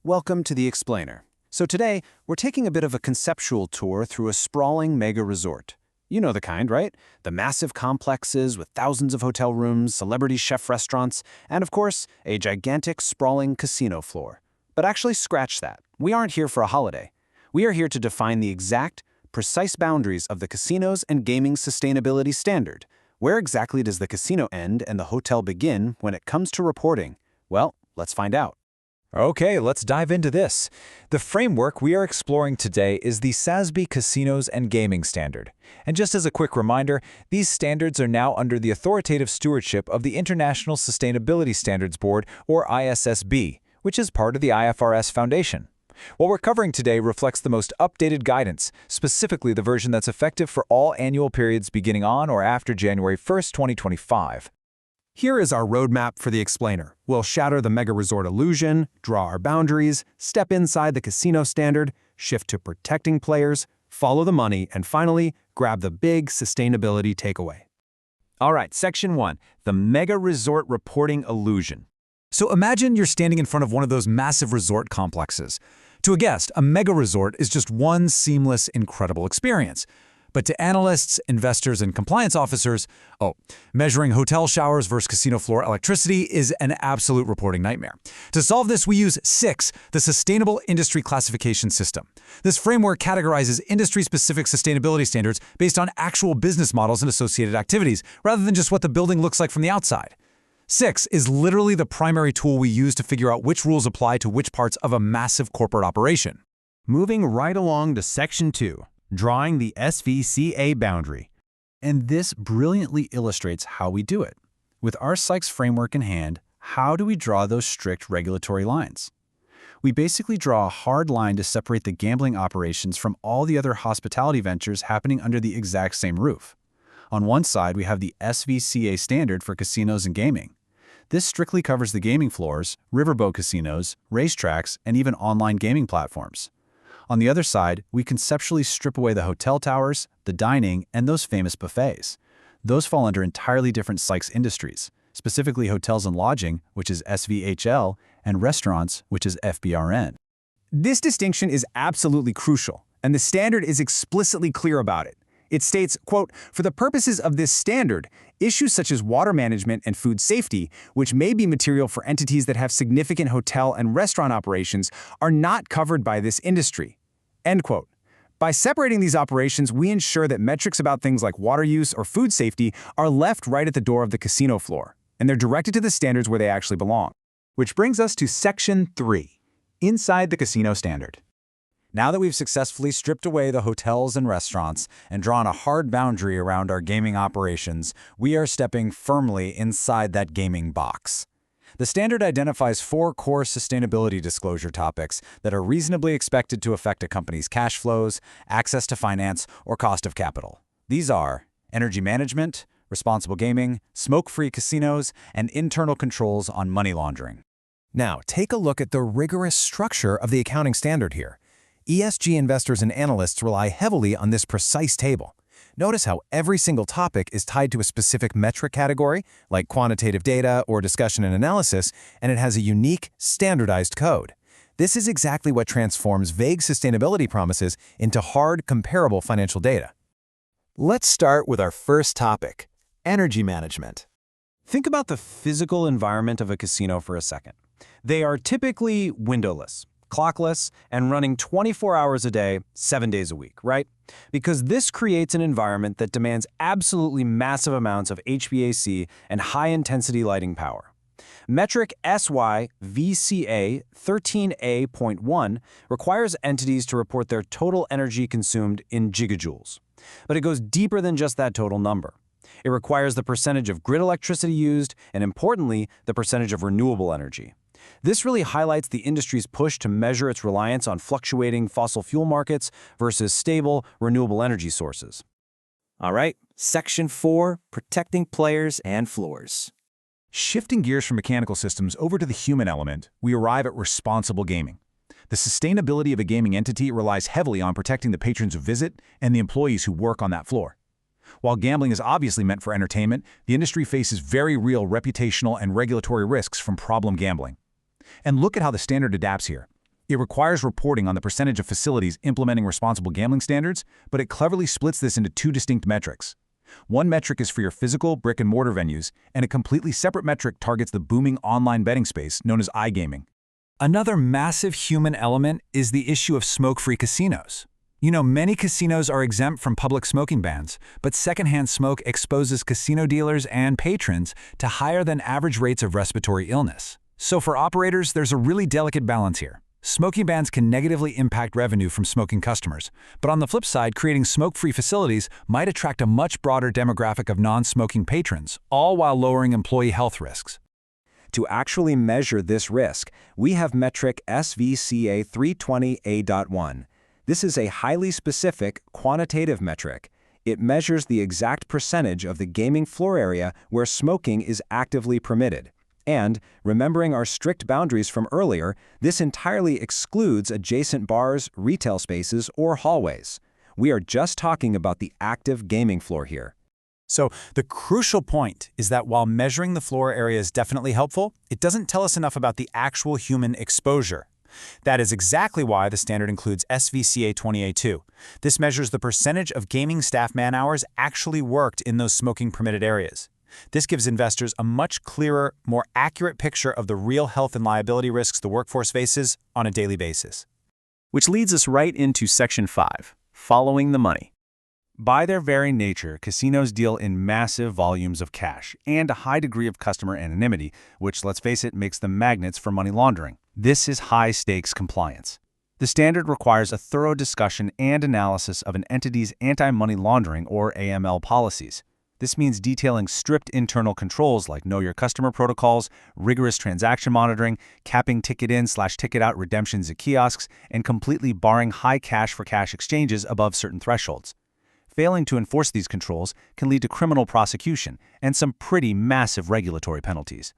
welcome to The Explainer. So today, we're taking a bit of a conceptual tour through a sprawling mega resort. You know the kind, right? The massive complexes with thousands of hotel rooms, celebrity chef restaurants, and of course, a gigantic sprawling casino floor. But actually scratch that. We aren't here for a holiday. We are here to define the exact, precise boundaries of the casino's and gaming sustainability standard. Where exactly does the casino end and the hotel begin when it comes to reporting? Well, let's find out. Okay, let's dive into this. The framework we are exploring today is the SASB Casinos and Gaming Standard. And just as a quick reminder, these standards are now under the authoritative stewardship of the International Sustainability Standards Board, or ISSB, which is part of the IFRS Foundation. What we're covering today reflects the most updated guidance, specifically the version that's effective for all annual periods beginning on or after January 1st, 2025. Here is our roadmap for The Explainer. We'll shatter the mega resort illusion, draw our boundaries, step inside the casino standard, shift to protecting players, follow the money, and finally, grab the big sustainability takeaway. All right, Section 1, the mega resort reporting illusion. So imagine you're standing in front of one of those massive resort complexes. To a guest, a mega resort is just one seamless, incredible experience. But to analysts, investors, and compliance officers, measuring hotel showers versus casino floor electricity is an absolute reporting nightmare. To solve this, we use SICS, the Sustainable Industry Classification System. This framework categorizes industry-specific sustainability standards based on actual business models and associated activities, rather than just what the building looks like from the outside. SICS is literally the primary tool we use to figure out which rules apply to which parts of a massive corporate operation. Moving right along to Section 2. Drawing the SVCA boundary. And this brilliantly illustrates how we do it. With our SICS framework in hand, how do we draw those strict regulatory lines? We basically draw a hard line to separate the gambling operations from all the other hospitality ventures happening under the exact same roof. On one side, we have the SVCA standard for casinos and gaming. This strictly covers the gaming floors, riverboat casinos, racetracks, and even online gaming platforms. On the other side, we conceptually strip away the hotel towers, the dining, and those famous buffets. Those fall under entirely different SICS industries, specifically hotels and lodging, which is SVHL, and restaurants, which is FBRN. This distinction is absolutely crucial, and the standard is explicitly clear about it. It states, quote, "For the purposes of this standard, issues such as water management and food safety, which may be material for entities that have significant hotel and restaurant operations, are not covered by this industry." End quote. By separating these operations, we ensure that metrics about things like water use or food safety are left right at the door of the casino floor, and they're directed to the standards where they actually belong. Which brings us to Section 3, inside the casino standard. Now that we've successfully stripped away the hotels and restaurants and drawn a hard boundary around our gaming operations, we are stepping firmly inside that gaming box. The standard identifies 4 core sustainability disclosure topics that are reasonably expected to affect a company's cash flows, access to finance, or cost of capital. These are energy management, responsible gaming, smoke-free casinos, and internal controls on money laundering. Now, take a look at the rigorous structure of the accounting standard here. ESG investors and analysts rely heavily on this precise table. Notice how every single topic is tied to a specific metric category, like quantitative data or discussion and analysis, and it has a unique, standardized code. This is exactly what transforms vague sustainability promises into hard, comparable financial data. Let's start with our first topic, energy management. Think about the physical environment of a casino for a second. They are typically windowless, clockless, and running 24 hours a day, 7 days a week, right? Because this creates an environment that demands absolutely massive amounts of HVAC and high-intensity lighting power. Metric SYVCA 13A.1 requires entities to report their total energy consumed in gigajoules. But it goes deeper than just that total number. It requires the percentage of grid electricity used, and importantly, the percentage of renewable energy. This really highlights the industry's push to measure its reliance on fluctuating fossil fuel markets versus stable, renewable energy sources. All right, Section 4, protecting players and floors. Shifting gears from mechanical systems over to the human element, we arrive at responsible gaming. The sustainability of a gaming entity relies heavily on protecting the patrons who visit and the employees who work on that floor. While gambling is obviously meant for entertainment, the industry faces very real reputational and regulatory risks from problem gambling. And look at how the standard adapts here. It requires reporting on the percentage of facilities implementing responsible gambling standards, but it cleverly splits this into two distinct metrics. One metric is for your physical brick-and-mortar venues, and a completely separate metric targets the booming online betting space known as iGaming. Another massive human element is the issue of smoke-free casinos. Many casinos are exempt from public smoking bans, but secondhand smoke exposes casino dealers and patrons to higher than average rates of respiratory illness. So for operators, there's a really delicate balance here. Smoking bans can negatively impact revenue from smoking customers, but on the flip side, creating smoke-free facilities might attract a much broader demographic of non-smoking patrons, all while lowering employee health risks. To actually measure this risk, we have metric SVCA 320A.1. This is a highly specific, quantitative metric. It measures the exact percentage of the gaming floor area where smoking is actively permitted. And, remembering our strict boundaries from earlier, this entirely excludes adjacent bars, retail spaces, or hallways. We are just talking about the active gaming floor here. So the crucial point is that while measuring the floor area is definitely helpful, it doesn't tell us enough about the actual human exposure. That is exactly why the standard includes SVCA 20A2. This measures the percentage of gaming staff man-hours actually worked in those smoking-permitted areas. This gives investors a much clearer, more accurate picture of the real health and liability risks the workforce faces on a daily basis. Which leads us right into Section 5, following the money. By their very nature, casinos deal in massive volumes of cash and a high degree of customer anonymity, which, let's face it, makes them magnets for money laundering. This is high-stakes compliance. The standard requires a thorough discussion and analysis of an entity's anti-money laundering or AML policies. This means detailing strict internal controls like know your customer protocols, rigorous transaction monitoring, capping ticket in/ticket out redemptions at kiosks, and completely barring high cash-for-cash exchanges above certain thresholds. Failing to enforce these controls can lead to criminal prosecution and some pretty massive regulatory penalties.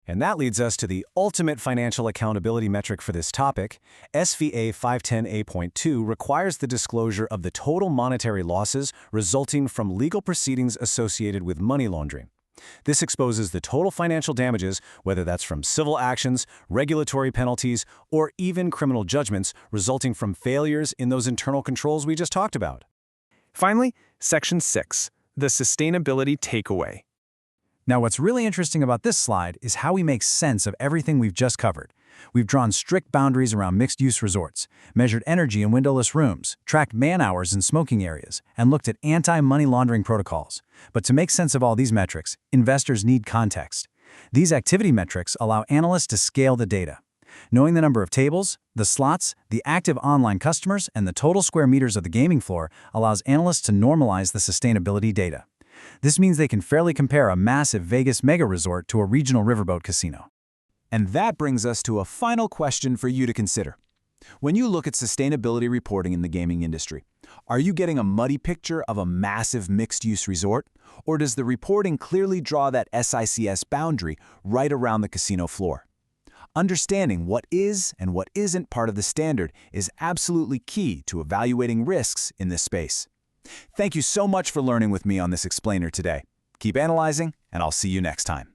And that leads us to the ultimate financial accountability metric for this topic. SVA 510A.2 requires the disclosure of the total monetary losses resulting from legal proceedings associated with money laundering. This exposes the total financial damages, whether that's from civil actions, regulatory penalties, or even criminal judgments resulting from failures in those internal controls we just talked about. Finally, Section 6, the sustainability takeaway. Now, what's really interesting about this slide is how we make sense of everything we've just covered. We've drawn strict boundaries around mixed-use resorts, measured energy in windowless rooms, tracked man-hours in smoking areas, and looked at anti-money laundering protocols. But to make sense of all these metrics, investors need context. These activity metrics allow analysts to scale the data. Knowing the number of tables, the slots, the active online customers, and the total square meters of the gaming floor allows analysts to normalize the sustainability data. This means they can fairly compare a massive Vegas mega resort to a regional riverboat casino. And that brings us to a final question for you to consider. When you look at sustainability reporting in the gaming industry, are you getting a muddy picture of a massive mixed-use resort? Or does the reporting clearly draw that SICS boundary right around the casino floor? Understanding what is and what isn't part of the standard is absolutely key to evaluating risks in this space. Thank you so much for learning with me on this explainer today. Keep analyzing, and I'll see you next time.